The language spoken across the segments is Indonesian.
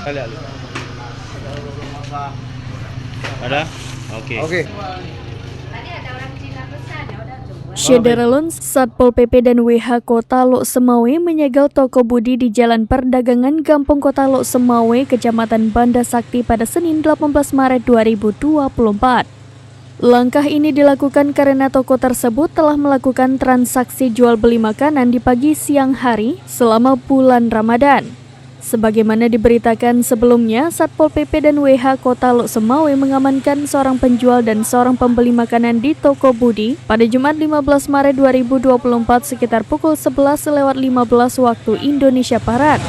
Lihat dulu. Ada? Oke. Oke. Tadi ada orang Cina pesan, ya udah coba. Syederalun, Satpol PP dan WH Kota Lok Semawe menyegel toko Budi di Jalan Perdagangan Gampung Kota Lok Semawe, Kecamatan Banda Sakti pada Senin 18 Maret 2024. Langkah ini dilakukan karena toko tersebut telah melakukan transaksi jual beli makanan di pagi siang hari selama bulan Ramadan. Sebagaimana diberitakan sebelumnya, Satpol PP dan WH Kota Lok Semawe mengamankan seorang penjual dan seorang pembeli makanan di toko Budi pada Jumat 15 Maret 2024 sekitar pukul 11:15 waktu Indonesia Barat.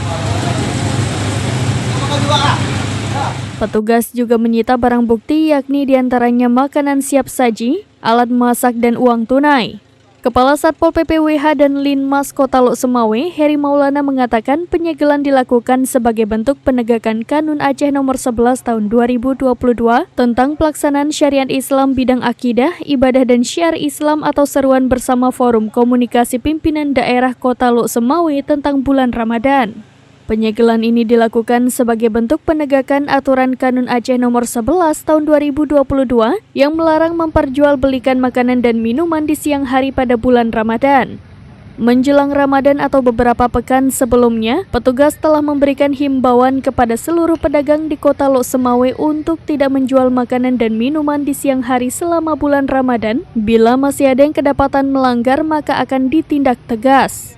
Petugas juga menyita barang bukti yakni diantaranya makanan siap saji, alat masak dan uang tunai. Kepala Satpol PP WH dan Linmas Kota Lok Semawe, Heri Maulana mengatakan penyegelan dilakukan sebagai bentuk penegakan Kanun Aceh nomor 11 tahun 2022 tentang pelaksanaan syariat Islam bidang akidah, ibadah dan syiar Islam atau seruan bersama Forum Komunikasi Pimpinan Daerah Kota Lok Semawe tentang bulan Ramadan. Penyegelan ini dilakukan sebagai bentuk penegakan aturan Kanun Aceh nomor 11 tahun 2022 yang melarang memperjualbelikan makanan dan minuman di siang hari pada bulan Ramadan. Menjelang Ramadan atau beberapa pekan sebelumnya, petugas telah memberikan himbauan kepada seluruh pedagang di Kota Lok Semawe untuk tidak menjual makanan dan minuman di siang hari selama bulan Ramadan. Bila masih ada yang kedapatan melanggar, maka akan ditindak tegas.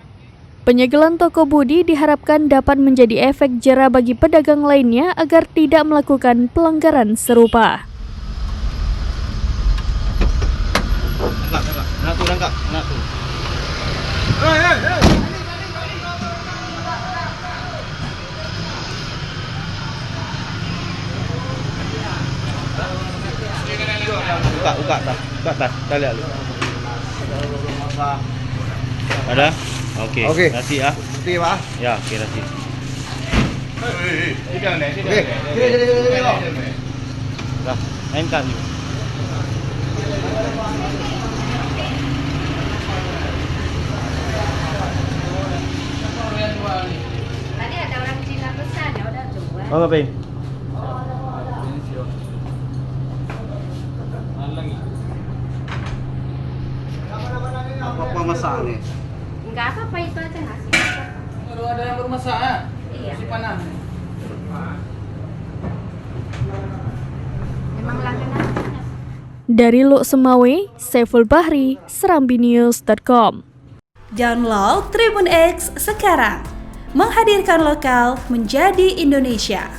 Penyegelan toko Budi diharapkan dapat menjadi efek jera bagi pedagang lainnya agar tidak melakukan pelanggaran serupa. Buka tas. Lihat dulu. Ada? Oke. Oke. Nasi ah. Oke, Pak. Ya, oke nasi. Oke. Dah, mainkan. Tadi ada orang Cina pesan, ya udah coba. Mau ngapain? Apa masak nih? Enggak apa-apa, itu aja nasi. Kalau ada yang bermasak ya? Iya. Si panas. Memang langganan. Dari Lok Semawe, Saiful Bahri, serambinews.com. Download Tribun X sekarang, menghadirkan lokal menjadi Indonesia.